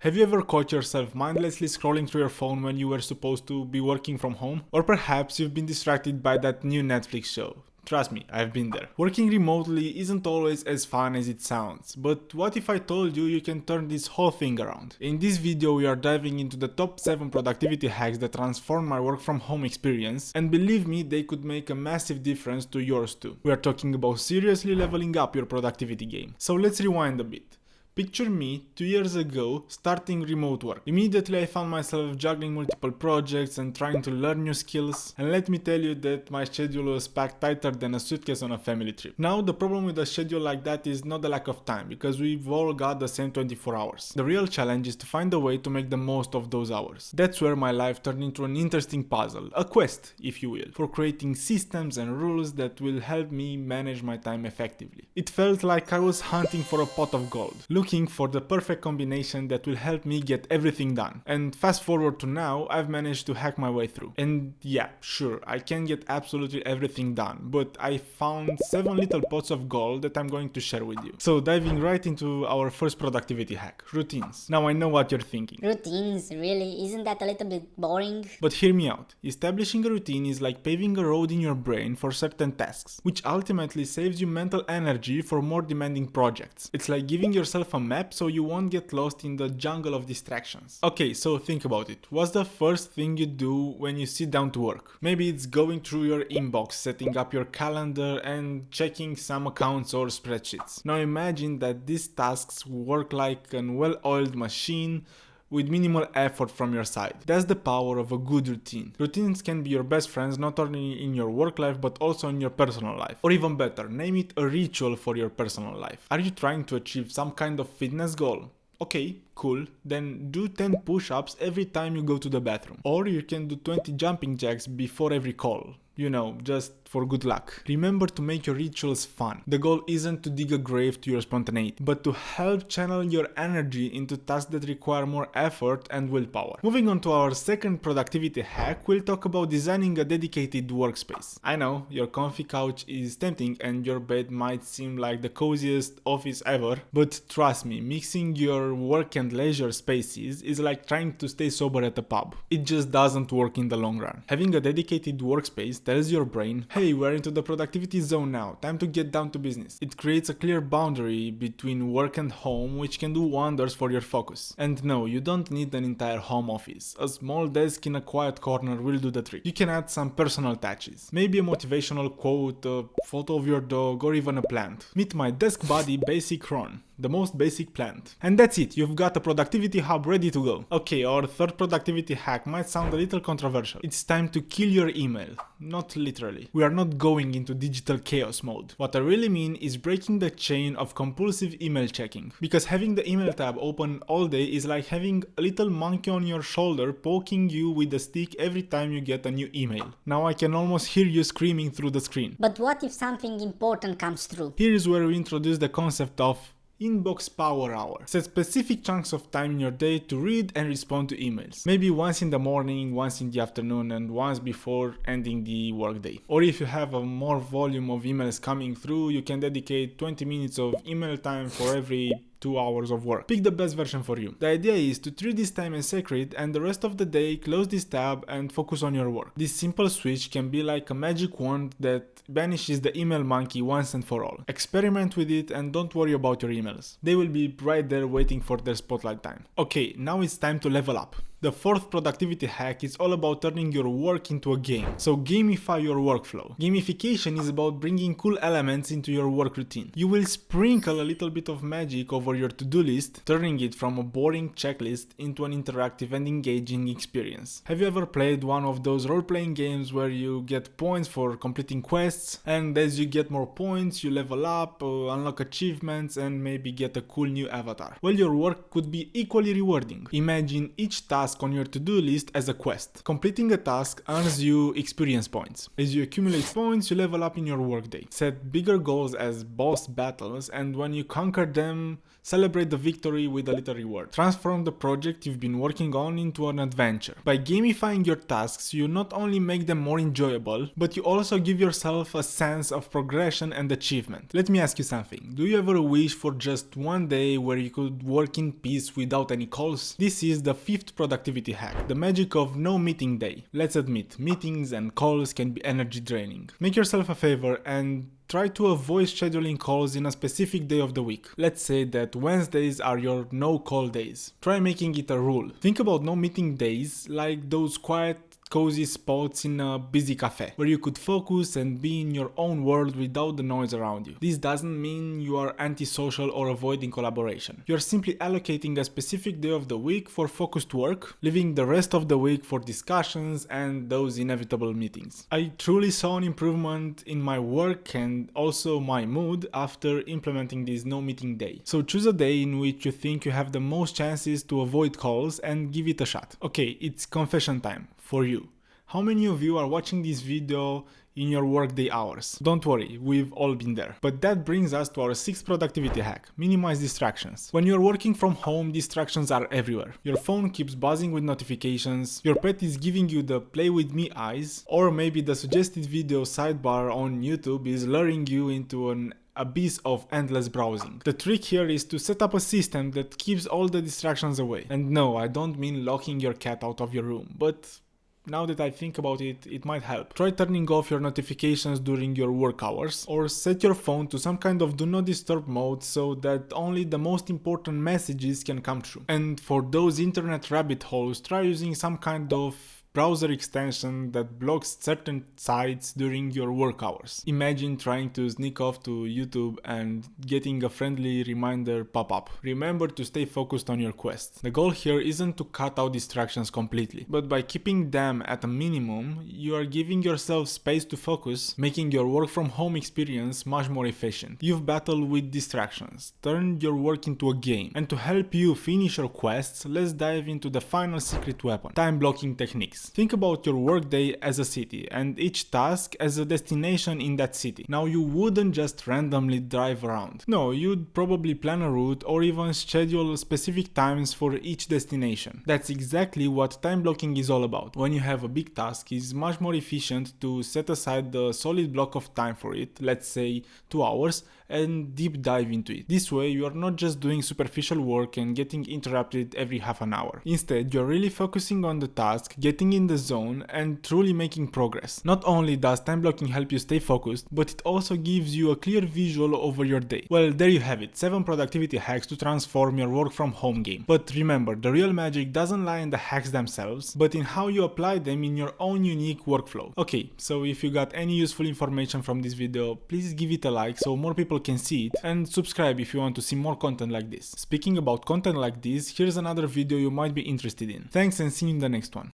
Have you ever caught yourself mindlessly scrolling through your phone when you were supposed to be working from home? Or perhaps you've been distracted by that new Netflix show. Trust me, I've been there. Working remotely isn't always as fun as it sounds, but what if I told you you can turn this whole thing around? In this video we are diving into the top 7 productivity hacks that transform my work from home experience, and believe me, they could make a massive difference to yours too. We are talking about seriously leveling up your productivity game. So let's rewind a bit. Picture me 2 years ago starting remote work. Immediately I found myself juggling multiple projects and trying to learn new skills, and let me tell you that my schedule was packed tighter than a suitcase on a family trip. Now the problem with a schedule like that is not the lack of time, because we've all got the same 24 hours. The real challenge is to find a way to make the most of those hours. That's where my life turned into an interesting puzzle, a quest if you will, for creating systems and rules that will help me manage my time effectively. It felt like I was hunting for a pot of gold, looking for the perfect combination that will help me get everything done. And fast forward to now, I've managed to hack my way through. And yeah, sure, I can get absolutely everything done, but I found 7 little pots of gold that I'm going to share with you. So diving right into our first productivity hack, routines. Now I know what you're thinking. Routines, really? Isn't that a little bit boring? But hear me out. Establishing a routine is like paving a road in your brain for certain tasks, which ultimately saves you mental energy for more demanding projects. It's like giving yourself a map so you won't get lost in the jungle of distractions. Okay, so think about it. What's the first thing you do when you sit down to work? Maybe it's going through your inbox, setting up your calendar and checking some accounts or spreadsheets. Now imagine that these tasks work like an well-oiled machine with minimal effort from your side. That's the power of a good routine. Routines can be your best friends not only in your work life but also in your personal life. Or even better, name it a ritual for your personal life. Are you trying to achieve some kind of fitness goal? Okay, cool, then do 10 push-ups every time you go to the bathroom. Or you can do 20 jumping jacks before every call. You know, just for good luck. Remember to make your rituals fun. The goal isn't to dig a grave to your spontaneity, but to help channel your energy into tasks that require more effort and willpower. Moving on to our second productivity hack, we'll talk about designing a dedicated workspace. I know, your comfy couch is tempting and your bed might seem like the coziest office ever, but trust me, mixing your work and leisure spaces is like trying to stay sober at a pub. It just doesn't work in the long run. Having a dedicated workspace tells your brain, hey, we're into the productivity zone now, time to get down to business. It creates a clear boundary between work and home, which can do wonders for your focus. And no, you don't need an entire home office. A small desk in a quiet corner will do the trick. You can add some personal touches. Maybe a motivational quote, a photo of your dog, or even a plant. Meet my desk buddy Basic Ron, the most basic plant. And that's it, you've got a productivity hub ready to go. Okay, our third productivity hack might sound a little controversial. It's time to kill your email. Not literally. We are not going into digital chaos mode. What I really mean is breaking the chain of compulsive email checking. Because having the email tab open all day is like having a little monkey on your shoulder poking you with a stick every time you get a new email. Now I can almost hear you screaming through the screen. But what if something important comes through? Here is where we introduce the concept of Inbox Power Hour. Set specific chunks of time in your day to read and respond to emails. Maybe once in the morning, once in the afternoon, and once before ending the workday. Or if you have a more volume of emails coming through, you can dedicate 20 minutes of email time for every 2 hours of work. Pick the best version for you. The idea is to treat this time as sacred and the rest of the day close this tab and focus on your work. This simple switch can be like a magic wand that banishes the email monkey once and for all. Experiment with it and don't worry about your emails. They will be right there waiting for their spotlight time. Okay, now it's time to level up. The fourth productivity hack is all about turning your work into a game. So gamify your workflow. Gamification is about bringing cool elements into your work routine. You will sprinkle a little bit of magic over your to-do list, turning it from a boring checklist into an interactive and engaging experience. Have you ever played one of those role-playing games where you get points for completing quests, and as you get more points you level up, unlock achievements, and maybe get a cool new avatar? Well, your work could be equally rewarding. Imagine each task task on your to-do list as a quest. Completing a task earns you experience points. As you accumulate points, you level up in your workday. Set bigger goals as boss battles, and when you conquer them, celebrate the victory with a little reward. Transform the project you've been working on into an adventure. By gamifying your tasks, you not only make them more enjoyable, but you also give yourself a sense of progression and achievement. Let me ask you something. Do you ever wish for just one day where you could work in peace without any calls? This is the 5th productivity hack, the magic of no meeting day. Let's admit, meetings and calls can be energy draining. Make yourself a favor and try to avoid scheduling calls in a specific day of the week. Let's say that Wednesdays are your no-call days. Try making it a rule. Think about no meeting days like those quiet, cozy spots in a busy cafe where you could focus and be in your own world without the noise around you. This doesn't mean you are antisocial or avoiding collaboration. You're simply allocating a specific day of the week for focused work, leaving the rest of the week for discussions and those inevitable meetings. I truly saw an improvement in my work and also my mood after implementing this no meeting day. So choose a day in which you think you have the most chances to avoid calls and give it a shot. Okay, it's confession time for you. How many of you are watching this video in your workday hours? Don't worry, we've all been there. But that brings us to our 6th productivity hack: minimize distractions. When you're working from home, distractions are everywhere. Your phone keeps buzzing with notifications, your pet is giving you the play with me eyes, or maybe the suggested video sidebar on YouTube is luring you into an abyss of endless browsing. The trick here is to set up a system that keeps all the distractions away. And no, I don't mean locking your cat out of your room, but now that I think about it, it might help. Try turning off your notifications during your work hours, or set your phone to some kind of do not disturb mode so that only the most important messages can come through. And for those internet rabbit holes, try using some kind of browser extension that blocks certain sites during your work hours. Imagine trying to sneak off to YouTube and getting a friendly reminder pop up. Remember to stay focused on your quest. The goal here isn't to cut out distractions completely, but by keeping them at a minimum, you are giving yourself space to focus, making your work from home experience much more efficient. You've battled with distractions, turned your work into a game, and to help you finish your quests, let's dive into the final secret weapon: time blocking techniques. Think about your workday as a city and each task as a destination in that city. Now, you wouldn't just randomly drive around. No, you'd probably plan a route or even schedule specific times for each destination. That's exactly what time blocking is all about. When you have a big task, it's much more efficient to set aside the solid block of time for it, let's say 2 hours, and deep dive into it. This way, you are not just doing superficial work and getting interrupted every half an hour. Instead, you're really focusing on the task, getting in the zone, and truly making progress. Not only does time blocking help you stay focused, but it also gives you a clear visual over your day. Well, there you have it, 7 productivity hacks to transform your work from home game. But remember, the real magic doesn't lie in the hacks themselves, but in how you apply them in your own unique workflow. Okay, so if you got any useful information from this video, please give it a like so more people can see it, and subscribe if you want to see more content like this. Speaking about content like this, here's another video you might be interested in. Thanks and see you in the next one.